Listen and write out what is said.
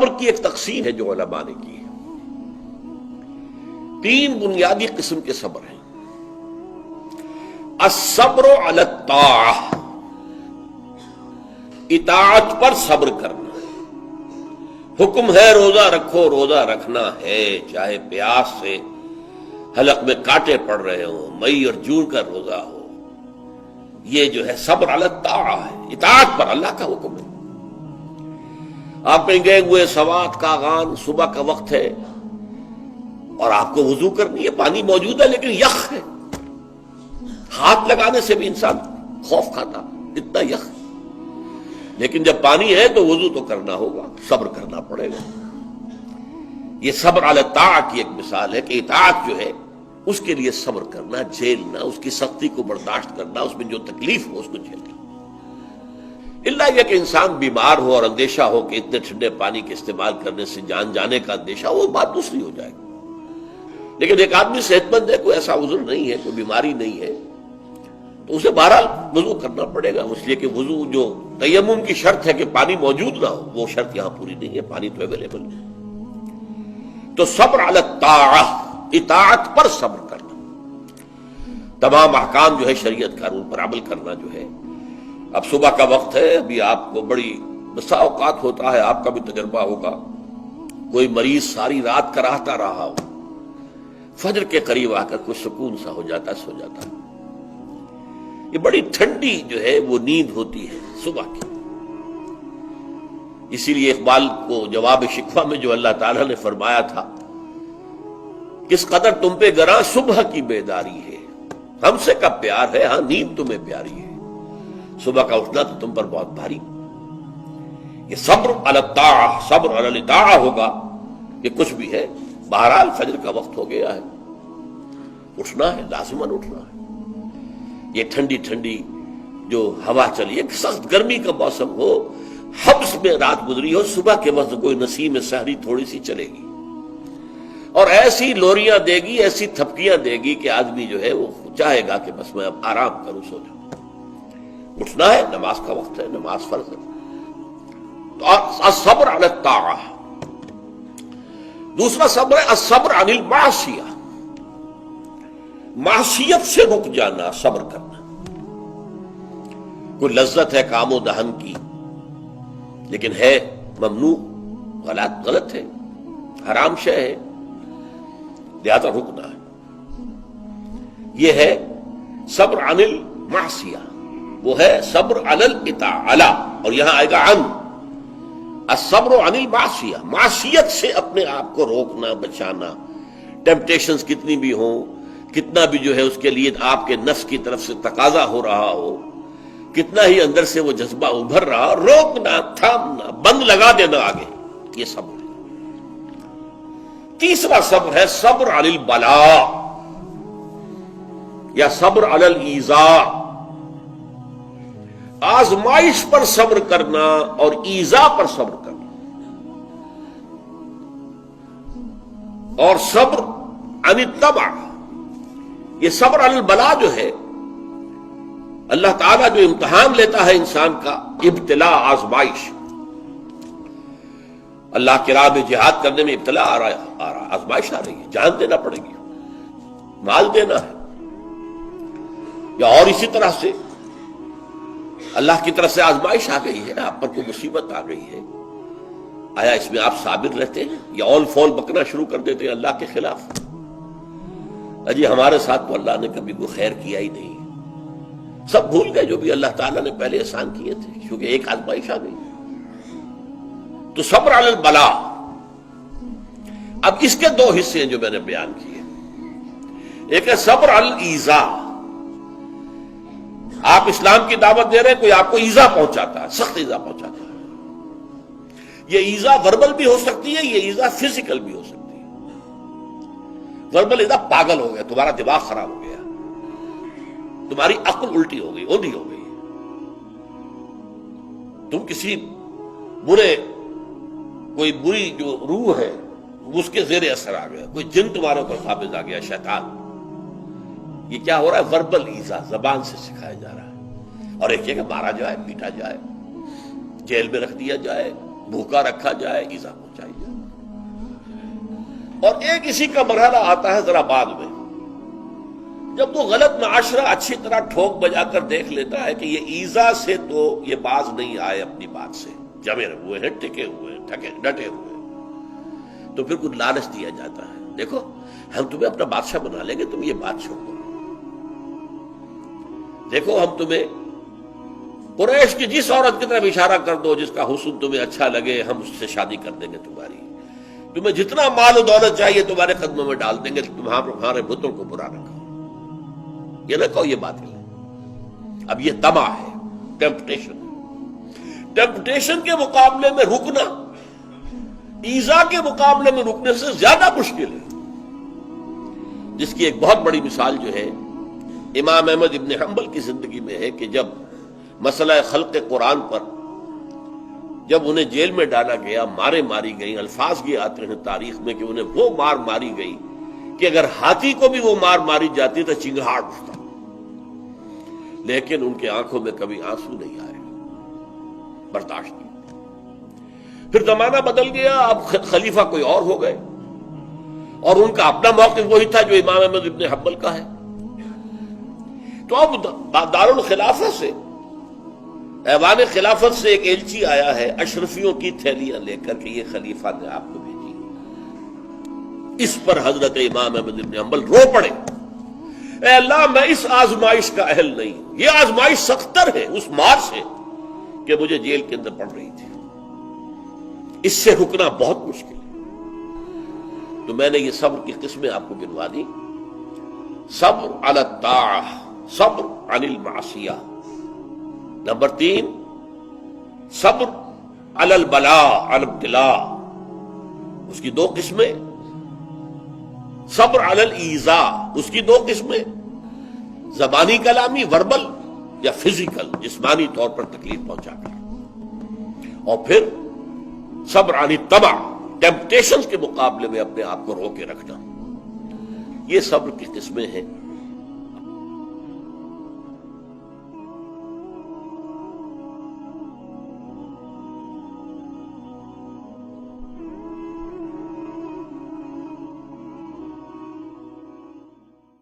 صبر کی ایک تقسیم ہے جو علماء نے کی ہے. 3 بنیادی قسم کے صبر ہیں. الصبر علی الطاعہ، اطاعت پر صبر کرنا. حکم ہے روزہ رکھو، روزہ رکھنا ہے، چاہے پیاس سے حلق میں کانٹے پڑ رہے ہوں، مئی اور جون کا روزہ ہو. یہ جو ہے صبر علی الطاعہ ہے، اطاعت پر اللہ کا حکم ہے. آپ کہیں گئے ہوئے سوات کا اذان صبح کا وقت ہے اور آپ کو وضو کرنی ہے، پانی موجود ہے لیکن یخ ہے، ہاتھ لگانے سے بھی انسان خوف کھاتا، اتنا یخ. لیکن جب پانی ہے تو وضو تو کرنا ہوگا، صبر کرنا پڑے گا. یہ صبر علی الطاعہ کی ایک مثال ہے کہ اطاعت جو ہے اس کے لیے صبر کرنا، جھیلنا، اس کی سختی کو برداشت کرنا، اس میں جو تکلیف ہو اس کو جھیلنا. اللہ یہ کہ انسان بیمار ہو اور اندیشہ ہو کہ اتنے ٹھنڈے پانی کے استعمال کرنے سے جان جانے کا اندیشہ ہو، وہ بات دوسری ہو جائے گی. لیکن ایک آدمی صحت مند ہے، کوئی ایسا عذر نہیں ہے، کوئی بیماری نہیں ہے، تو اسے بہرحال وضو کرنا پڑے گا. اس لیے کہ وضو جو تیمم کی شرط ہے کہ پانی موجود نہ ہو، وہ شرط یہاں پوری نہیں ہے، پانی تو اویلیبل ہے. تو صبر علی الطاعہ، اطاعت پر صبر کرنا، تمام احکام جو ہے شریعت کا ان پر عمل کرنا جو ہے. اب صبح کا وقت ہے، ابھی آپ کو بڑی بسا اوقات ہوتا ہے، آپ کا بھی تجربہ ہوگا، کوئی مریض ساری رات کراہتا رہا ہو، فجر کے قریب آ کر کچھ سکون سا ہو جاتا، سو جاتا. یہ بڑی ٹھنڈی جو ہے وہ نیند ہوتی ہے صبح کی. اسی لیے اقبال کو جواب شکوہ میں جو اللہ تعالیٰ نے فرمایا تھا، کس قدر تم پہ گراں صبح کی بیداری ہے، ہم سے کب پیار ہے، ہاں نیند تمہیں پیاری ہے، صبح کا اٹھنا تو تم پر بہت بھاری. یہ صبر علی الطاعہ، صبر علی الطاعہ ہوگا کہ کچھ بھی ہے، بہرحال فجر کا وقت ہو گیا ہے، اٹھنا ہے، لازماً اٹھنا ہے. یہ ٹھنڈی ٹھنڈی جو ہوا چلی، ایک سخت گرمی کا موسم ہو، حبس میں رات گزری ہو، صبح کے وقت کوئی نسیم سحری تھوڑی سی چلے گی اور ایسی لوریاں دے گی، ایسی تھپکیاں دے گی کہ آدمی جو ہے وہ چاہے گا کہ بس میں اب آرام کروں، سو جاؤں. اٹھنا ہے، نماز کا وقت ہے، نماز فرض ہے. تو الصبر علی الطاعہ. دوسرا صبر ہے الصبر عن المعصیہ، معصیت سے رک جانا، صبر کرنا. کوئی لذت ہے کام و دہن کی لیکن ہے ممنوع، غلط ہے، حرام شے ہے، لہذا رکنا ہے. یہ ہے صبر عن المعصیہ. وہ ہے صبر علی الاطاعہ، اور یہاں آئے گا عن الصبر عن المعصیہ، معصیت سے اپنے آپ کو روکنا، بچانا. ٹیمپٹیشنز کتنی بھی ہوں، کتنا بھی جو ہے اس کے لیے آپ کے نفس کی طرف سے تقاضا ہو رہا ہو، کتنا ہی اندر سے وہ جذبہ ابھر رہا، روکنا، تھامنا، بند لگا دینا آگے، یہ صبر ہے. تیسرا صبر ہے صبر علی البلاء یا صبر علی الایذاء، آزمائش پر صبر کرنا اور ایذا پر صبر کرنا. اور صبر عن الطبع، یہ صبر علی البلاء جو ہے، اللہ تعالیٰ جو امتحان لیتا ہے انسان کا، ابتلاء، آزمائش. اللہ کی راہ میں جہاد کرنے میں ابتلاء آ رہا، آزمائش آ رہی ہے، جان دینا پڑے گی، مال دینا ہے. یا اور اسی طرح سے اللہ کی طرف سے آزمائش آ گئی ہے، آپ پر کوئی مصیبت آ گئی ہے، آیا اس میں آپ صابر رہتے ہیں یا اول فول بکنا شروع کر دیتے ہیں اللہ کے خلاف؟ اجی ہمارے ساتھ تو اللہ نے کبھی کوئی خیر کیا ہی نہیں، سب بھول گئے جو بھی اللہ تعالیٰ نے پہلے احسان کیے تھے، کیونکہ ایک آزمائش آ گئی. تو صبر علی البلاء. اب اس کے 2 حصے ہیں جو میں نے بیان کیے. ایک ہے صبر علی الایذاء، آپ اسلام کی دعوت دے رہے ہیں، کوئی آپ کو ایذا پہنچاتا ہے، سخت ایذا پہنچاتا ہے. یہ ایذا وربل بھی ہو سکتی ہے، یہ ایذا فزیکل بھی ہو سکتی ہے. وربل ایذا، پاگل ہو گیا، تمہارا دماغ خراب ہو گیا، تمہاری عقل الٹی ہو گئی، اوندھی ہو گئی، تم کسی کوئی بری جو روح ہے اس کے زیر اثر آ گیا، کوئی جن تمہارے اوپر قابض آ گیا، شیطان. یہ کیا ہو رہا ہے؟ وربل ایذا، زبان سے سکھایا جا رہا ہے. اور ایک یہ کہ مارا جائے، پیٹا جائے، جیل میں رکھ دیا جائے، بھوکا رکھا جائے، ایذا پہنچائی جائے۔ اور ایک اسی کا مرحلہ آتا ہے ذرا بعد میں، جب وہ غلط معاشرہ اچھی طرح ٹھوک بجا کر دیکھ لیتا ہے کہ یہ ایذا سے تو یہ باز نہیں آئے، اپنی بات سے جمے ہوئے ہیں، ٹکے ہوئے ہیں، ڈٹے ہوئے ہیں، تو پھر کچھ لالچ دیا جاتا ہے، دیکھو ہم تمہیں اپنا بادشاہ بنا لیں گے، تم یہ بات چھوڑ دو، دیکھو ہم تمہیں قریش کی جس عورت کی طرف اشارہ کر دو جس کا حسن تمہیں اچھا لگے، ہم اس سے شادی کر دیں گے تمہاری، تمہیں جتنا مال و دولت چاہیے تمہارے قدموں میں ڈال دیں گے، تمہارے بتوں کو برا رکھو، یہ نہ کہو یہ باطل ہے۔ اب یہ طمع ہے، ٹیمپٹیشن کے مقابلے میں رکنا ایذا کے مقابلے میں رکنے سے زیادہ مشکل ہے، جس کی ایک بہت بڑی مثال جو ہے امام احمد ابن حنبل کی زندگی میں ہے کہ جب مسئلہ خلق قرآن پر جب انہیں جیل میں ڈالا گیا، مارے ماری گئی، الفاظ یہ آتے ہیں تاریخ میں کہ انہیں وہ مار ماری گئی کہ اگر ہاتھی کو بھی وہ مار ماری جاتی تو چنگھاڑ اٹھتا، لیکن ان کے آنکھوں میں کبھی آنسو نہیں آئے، برداشت نہیں۔ پھر زمانہ بدل گیا، اب خلیفہ کوئی اور ہو گئے، اور ان کا اپنا موقف وہی تھا جو امام احمد ابن حنبل کا ہے، تو اب دارالخلافہ سے، ایوان خلافت سے ایک ایلچی آیا ہے اشرفیوں کی تھیلیاں لے کر کہ یہ خلیفہ نے آپ کو بھیجی۔ اس پر حضرت امام احمد بن حنبل رو پڑے، اے اللہ میں اس آزمائش کا اہل نہیں، یہ آزمائش سختر ہے اس مار سے کہ مجھے جیل کے اندر پڑ رہی تھی، اس سے رکنا بہت مشکل ہے۔ تو میں نے یہ صبر کی قسمیں آپ کو گنوا دی، صبر علی الطاعہ، صبر عن المعصیہ، نمبر 3 صبر علی البلاء، علی الابتلاء، اس کی 2 قسمیں، صبر علی الایذاء، اس کی 2 قسمیں، زبانی کلامی وربل یا فزیکل جسمانی طور پر تکلیف پہنچا کر، اور پھر صبر عن الطمع، ٹیمپٹیشنز کے مقابلے میں اپنے آپ کو رو کے رکھنا، یہ صبر کی قسمیں ہیں۔